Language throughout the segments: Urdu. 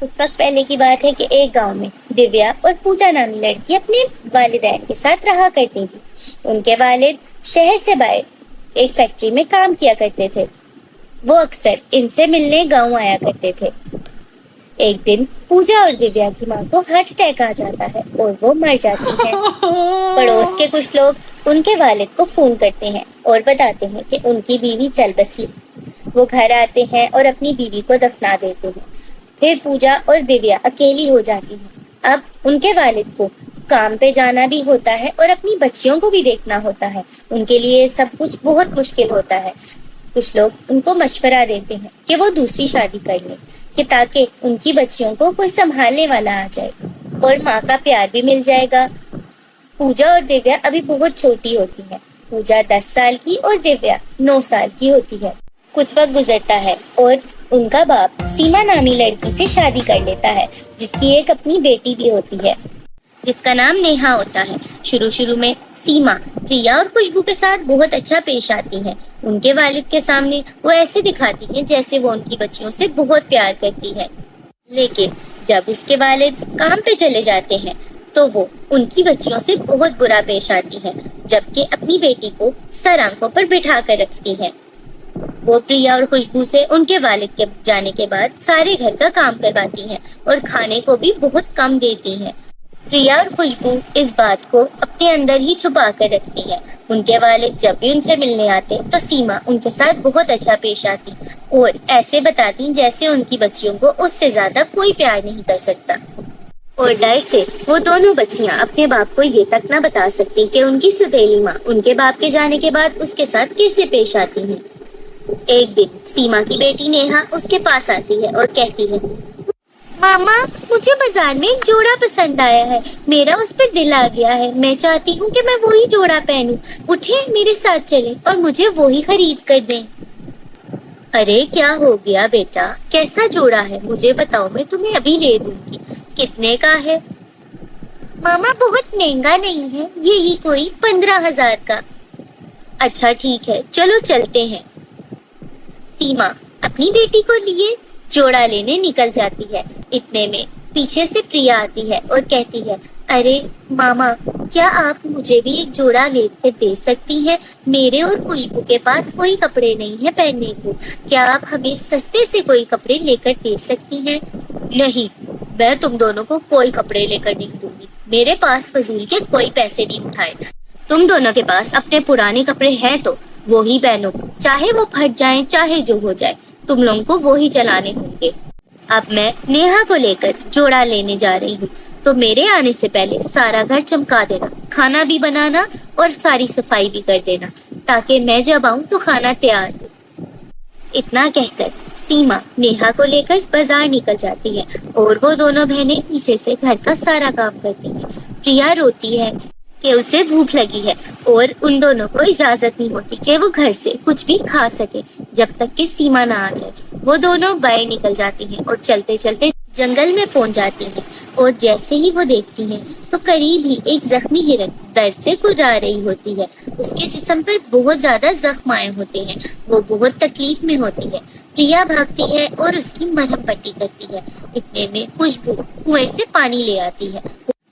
کچھ وقت پہلے کی بات ہے کہ ایک گاؤں میں دیویا اور پوجا نامی لڑکی اپنے والدین کے ساتھ رہا کرتی تھی۔ ان کے والد شہر سے باہر ایک فیکٹری میں کام کیا کرتے تھے۔ وہ اکثر ان سے ملنے گاؤں آیا کرتے تھے۔ ایک دن پوجا اور دیویا کی ماں کو ہارٹ اٹیک آ جاتا ہے اور وہ مر جاتی ہے۔ پڑوس کے کچھ لوگ ان کے والد کو فون کرتے ہیں اور بتاتے ہیں کہ ان کی بیوی چل بسی۔ وہ گھر آتے ہیں اور اپنی بیوی کو دفنا دیتے ہیں۔ پھر پوجا اور دیویا اکیلی ہو جاتی ہیں۔ اب ان کے والد کو کام پہ جانا بھی ہوتا ہے اور اپنی بچیوں کو بھی دیکھنا ہوتا ہے۔ ان کے لیے سب کچھ بہت مشکل ہوتا ہے۔ کچھ لوگ ان کو مشورہ دیتے ہیں کہ وہ دوسری شادی کر لیں کہ تاکہ ان کی بچیوں کو کوئی سنبھالنے والا آ جائے اور ماں کا پیار بھی مل جائے گا۔ پوجا اور دیویا ابھی بہت چھوٹی ہوتی ہیں۔ پوجا 10 سال کی اور دیویا 9 سال کی ہوتی ہے۔ کچھ وقت گزرتا ہے اور ان کا باپ سیما نامی لڑکی سے شادی کر لیتا ہے جس کی ایک اپنی بیٹی بھی ہوتی ہے جس کا نام نیہا ہوتا ہے۔ شروع میں سیما پریا اور خوشبو کے ساتھ بہت اچھا پیش آتی ہیں۔ ان کے والد کے سامنے وہ ایسے دکھاتی ہیں جیسے وہ ان کی بچیوں سے بہت پیار کرتی ہے، لیکن جب اس کے والد کام پہ چلے جاتے ہیں تو وہ ان کی بچیوں سے بہت برا پیش آتی ہے، جبکہ اپنی بیٹی کو سر آنکھوں پر بٹھا کر رکھتی ہے۔ وہ پریا اور خوشبو سے ان کے والد کے جانے کے بعد سارے گھر کا کام کرواتی ہیں اور کھانے کو بھی بہت کم دیتی ہیں۔ پریا اور خوشبو اس بات کو اپنے اندر ہی چھپا کر رکھتی ہیں۔ ان کے والد جب بھی ان سے ملنے آتے تو سیما ان کے ساتھ بہت اچھا پیش آتی اور ایسے بتاتی جیسے ان کی بچیوں کو اس سے زیادہ کوئی پیار نہیں کر سکتا، اور ڈر سے وہ دونوں بچیاں اپنے باپ کو یہ تک نہ بتا سکتی کہ ان کی سوتیلی ماں ان کے باپ کے جانے کے بعد اس کے ساتھ کیسے پیش آتی ہیں۔ ایک دن سیما کی بیٹی نیہا اس کے پاس آتی ہے اور کہتی ہے، ماما مجھے بازار میں ایک جوڑا پسند آیا ہے، میرا اس پہ دل آ گیا ہے، میں چاہتی ہوں کہ میں وہی جوڑا پہنوں، اٹھیں میرے ساتھ چلیں اور مجھے وہی خرید کر دیں۔ ارے کیا ہو گیا بیٹا، کیسا جوڑا ہے مجھے بتاؤ، میں تمہیں ابھی لے دوں گی، کتنے کا ہے؟ ماما بہت مہنگا نہیں ہے، یہی کوئی 15,000 کا۔ اچھا ٹھیک ہے، چلو چلتے ہیں۔ سیما اپنی بیٹی کو لیے جوڑا لینے نکل جاتی ہے۔ اتنے میں پیچھے سے پریا آتی ہے اور کہتی ہے، ارے ماما کیا آپ مجھے بھی ایک جوڑا لے کر دے سکتی ہیں؟ میرے اور خوشبو کے پاس کوئی کپڑے نہیں ہیں پہننے کو، کیا آپ ہمیں سستے سے کوئی کپڑے لے کر دے سکتی ہیں؟ نہیں، میں تم دونوں کو کوئی کپڑے لے کر نہیں دوں گی، میرے پاس فضول کے کوئی پیسے نہیں اٹھائے۔ تم دونوں کے پاس اپنے پرانے کپڑے ہیں تو وہی پہنو، چاہے وہ پھٹ جائیں چاہے جو ہو جائے، تم لوگوں کو وہی چلانے ہوں گے۔ اب میں نیہا کو لے کر جوڑا لینے جا رہی ہوں، تو میرے آنے سے پہلے سارا گھر چمکا دینا، کھانا بھی بنانا اور ساری صفائی بھی کر دینا تاکہ میں جب آؤں تو کھانا تیار ہو۔ اتنا کہہ کر سیما نیہا کو لے کر بازار نکل جاتی ہے اور وہ دونوں بہنیں پیچھے سے گھر کا سارا کام کرتی ہیں۔ پریا روتی ہے کہ اسے بھوک لگی ہے اور ان دونوں کو اجازت نہیں ہوتی کہ وہ گھر سے کچھ بھی کھا سکے جب تک کہ سیما نہ آ جائے۔ وہ دونوں باہر نکل جاتی ہیں اور چلتے چلتے جنگل میں پہنچ جاتی ہیں، اور جیسے ہی وہ دیکھتی ہیں تو قریب ہی ایک زخمی ہرن درد سے کرا رہی ہوتی ہے۔ اس کے جسم پر بہت زیادہ زخم آئے ہوتے ہیں، وہ بہت تکلیف میں ہوتی ہے۔ پریا بھاگتی ہے اور اس کی مرہم پٹی کرتی ہے۔ اتنے میں خوشبو کنویں سے پانی لے آتی ہے،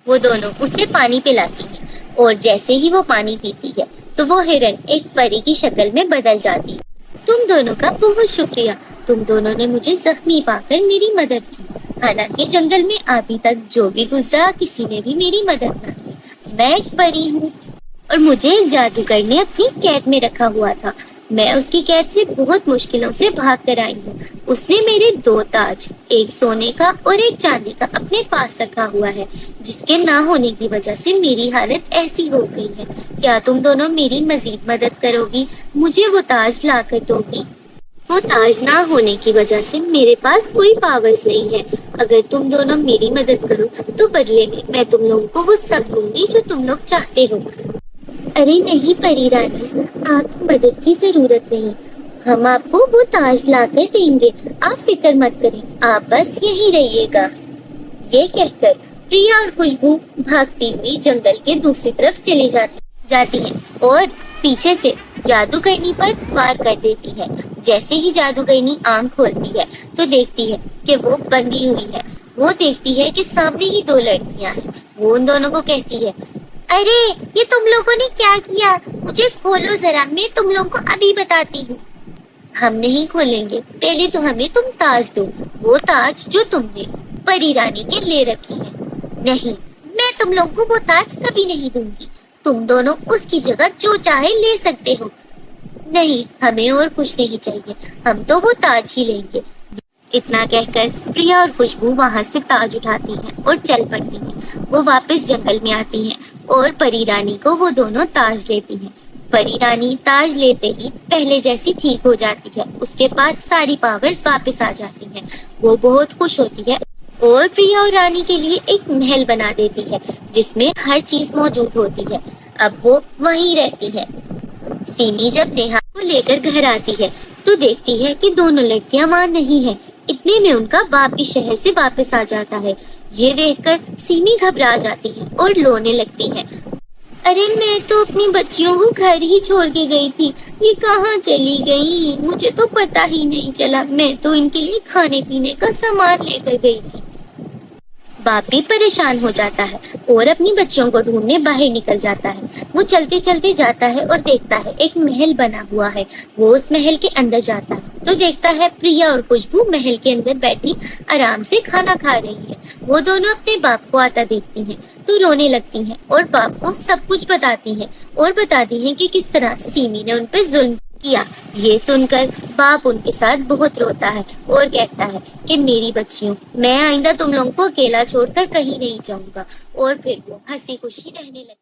وہ دونوں اسے پانی پلاتی ہیں، اور جیسے ہی وہ پانی پیتی ہے تو وہ ہرن ایک پری کی شکل میں بدل جاتی ہے۔ تم دونوں کا بہت شکریہ، تم دونوں نے مجھے زخمی پا کر میری مدد کی، حالانکہ جنگل میں ابھی تک جو بھی گزرا کسی نے بھی میری مدد نہ کی۔ میں ایک پری ہوں اور مجھے ایک جادوگر نے اپنی قید میں رکھا ہوا تھا، میں اس کی قید سے بہت مشکلوں سے بھاگ کر آئی ہوں۔ اس نے میرے 2 تاج، ایک سونے کا اور ایک چاندی کا اپنے پاس رکھا ہوا ہے، جس کے نہ ہونے کی وجہ سے میری حالت ایسی ہو گئی ہے۔ کیا تم دونوں میری مزید مدد کرو گی؟ مجھے وہ تاج لا کر دو گی؟ وہ تاج نہ ہونے کی وجہ سے میرے پاس کوئی پاورز نہیں ہے، اگر تم دونوں میری مدد کرو تو بدلے میں تم لوگوں کو وہ سب دوں گی جو تم لوگ چاہتے ہو۔ ارے نہیں پری رانی، آپ کو مدد کی ضرورت نہیں، ہم آپ کو وہ تاج لا کر دیں گے، آپ فکر مت کریں، آپ بس یہیں رہیے گا۔ یہ کہہ کر پریا اور خوشبو بھاگتی ہوئی جنگل کے دوسری طرف چلی جاتی ہیں اور پیچھے سے جادوگرنی پر وار کر دیتی ہے۔ جیسے ہی جادوگرنی آنکھ کھولتی ہے تو دیکھتی ہے کہ وہ بندھی ہوئی ہے وہ دیکھتی ہے کہ سامنے ہی دو لڑکیاں ہیں۔ وہ ان دونوں کو کہتی ہے، ارے یہ تم لوگوں نے کیا کیا؟ مجھے کھولو ذرا، میں تم لوگوں کو ابھی بتاتی ہوں۔ ہم نہیں کھولیں گے، پہلے تو ہمیں تم تاج دو، وہ تاج جو تم نے پری رانی کے لے رکھے ہیں۔ نہیں، میں تم لوگوں کو وہ تاج کبھی نہیں دوں گی، تم دونوں اس کی جگہ جو چاہے لے سکتے ہو۔ نہیں، ہمیں اور کچھ نہیں چاہیے، ہم تو وہ تاج ہی لیں گے۔ اتنا کہہ کر پریا اور خوشبو وہاں سے تاج اٹھاتی ہیں اور چل پڑتی ہیں۔ وہ واپس جنگل میں آتی ہیں اور پری رانی کو وہ دونوں تاج لیتی ہیں۔ پری رانی تاج لیتے ہی پہلے جیسی ٹھیک ہو جاتی ہے، اس کے پاس ساری پاورز واپس آ جاتی ہیں۔ وہ بہت خوش ہوتی ہے اور پریا اور رانی کے لیے ایک محل بنا دیتی ہے جس میں ہر چیز موجود ہوتی ہے۔ اب وہ وہیں رہتی ہے۔ سیمی جب نیہا کو لے کر گھر آتی ہے تو دیکھتی ہے کہ دونوں لڑکیاں وہاں نہیں ہیں۔ اتنے میں ان کا باپ بھی شہر سے واپس آ جاتا ہے۔ یہ دیکھ کر سیمی گھبرا جاتی ہے اور رونے لگتی ہے۔ ارے میں تو اپنی بچیوں کو گھر ہی چھوڑ کے گئی تھی، یہ کہاں چلی گئی؟ مجھے تو پتا ہی نہیں چلا، میں تو ان کے لیے کھانے پینے کا سامان لے کر گئی تھی۔ باپ بھی پریشان ہو جاتا ہے اور اپنی بچیوں کو ڈھونڈنے باہر نکل جاتا ہے۔ وہ چلتے چلتے جاتا ہے اور دیکھتا ہے ایک محل بنا ہوا ہے۔ وہ اس محل کے اندر جاتا ہے تو دیکھتا ہے پریا اور خوشبو محل کے اندر بیٹھی آرام سے کھانا کھا رہی ہے۔ وہ دونوں اپنے باپ کو آتا دیکھتی ہیں تو رونے لگتی ہیں اور باپ کو سب کچھ بتاتی ہیں اور بتاتی ہیں کہ کس طرح سیمی نے ان پہ ظلم کیا۔ یہ سن کر باپ ان کے ساتھ بہت روتا ہے اور کہتا ہے کہ میری بچیوں، میں آئندہ تم لوگوں کو اکیلا چھوڑ کر کہیں نہیں جاؤں گا۔ اور پھر وہ ہنسی خوشی رہنے لگے۔